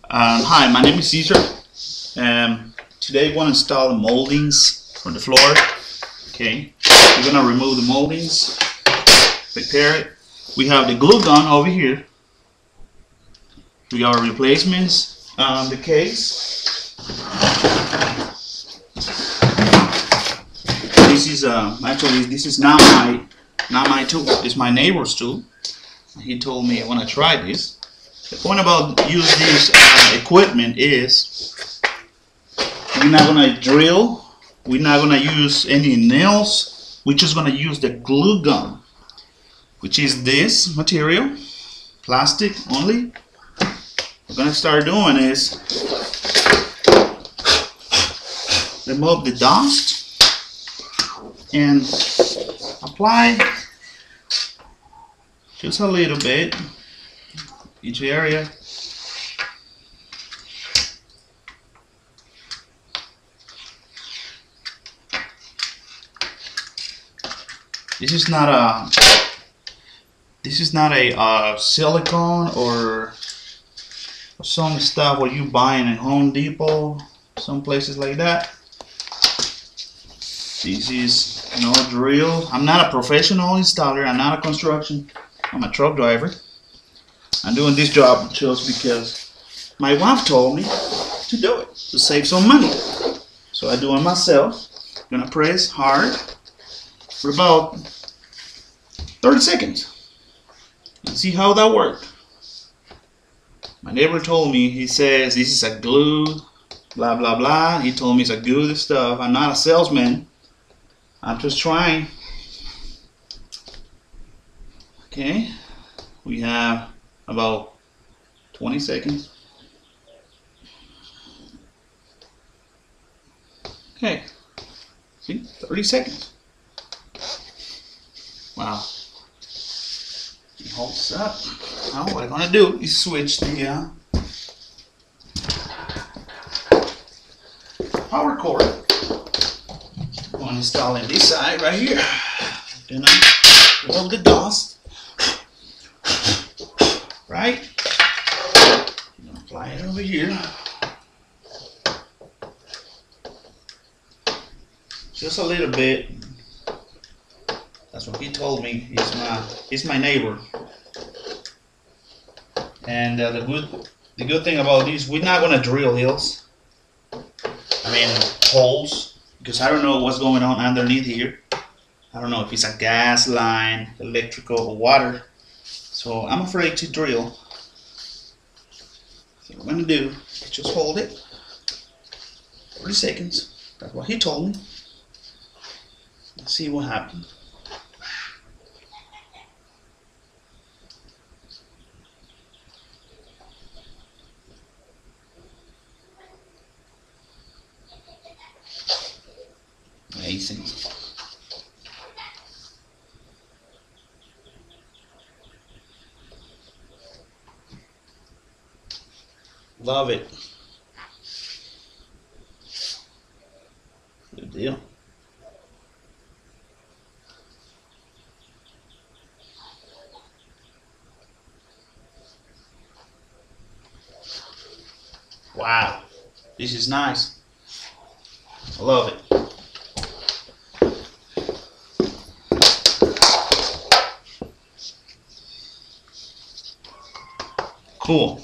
Hi, my name is Caesar. Today we're going to install the moldings for the floor. Okay, we're going to remove the moldings, prepare it. We have the glue gun over here. We got our replacements on the case. This is actually this is not my tool. It's my neighbor's tool. He told me I want to try this. The point about use this equipment is we're not gonna drill. We're not gonna use any nails. We're just gonna use the glue gun, which is this material, plastic only. We're gonna start doing is remove the dust and apply just a little bit each area. This is not a silicone or some stuff what you buy in Home Depot, some places like that. This is no drill. I'm not a professional installer. I'm not a construction. I'm a truck driver. I'm doing this job just because my wife told me to do it, to save some money. So I do it myself. I'm gonna press hard for about 30 seconds and see how that worked. My neighbor told me, he says this is a glue, blah blah blah. He told me it's a good stuff. I'm not a salesman. I'm just trying. Okay, we have about 20 seconds. Okay, see, 30 seconds. Wow. It holds up. Now what I'm gonna do is switch the power cord. I'm gonna install in this side right here. Then I remove the dust. Right? I'm gonna apply it over here. Just a little bit. That's what he told me. He's my neighbor. And the good thing about this, we're not gonna drill holes, because I don't know what's going on underneath here. I don't know if it's a gas line, electrical, or water. So I'm afraid to drill. So what I'm going to do is just hold it 30 seconds. That's what he told me. Let's see what happens. Amazing. Love it. Good deal. Wow, this is nice. I love it. Cool.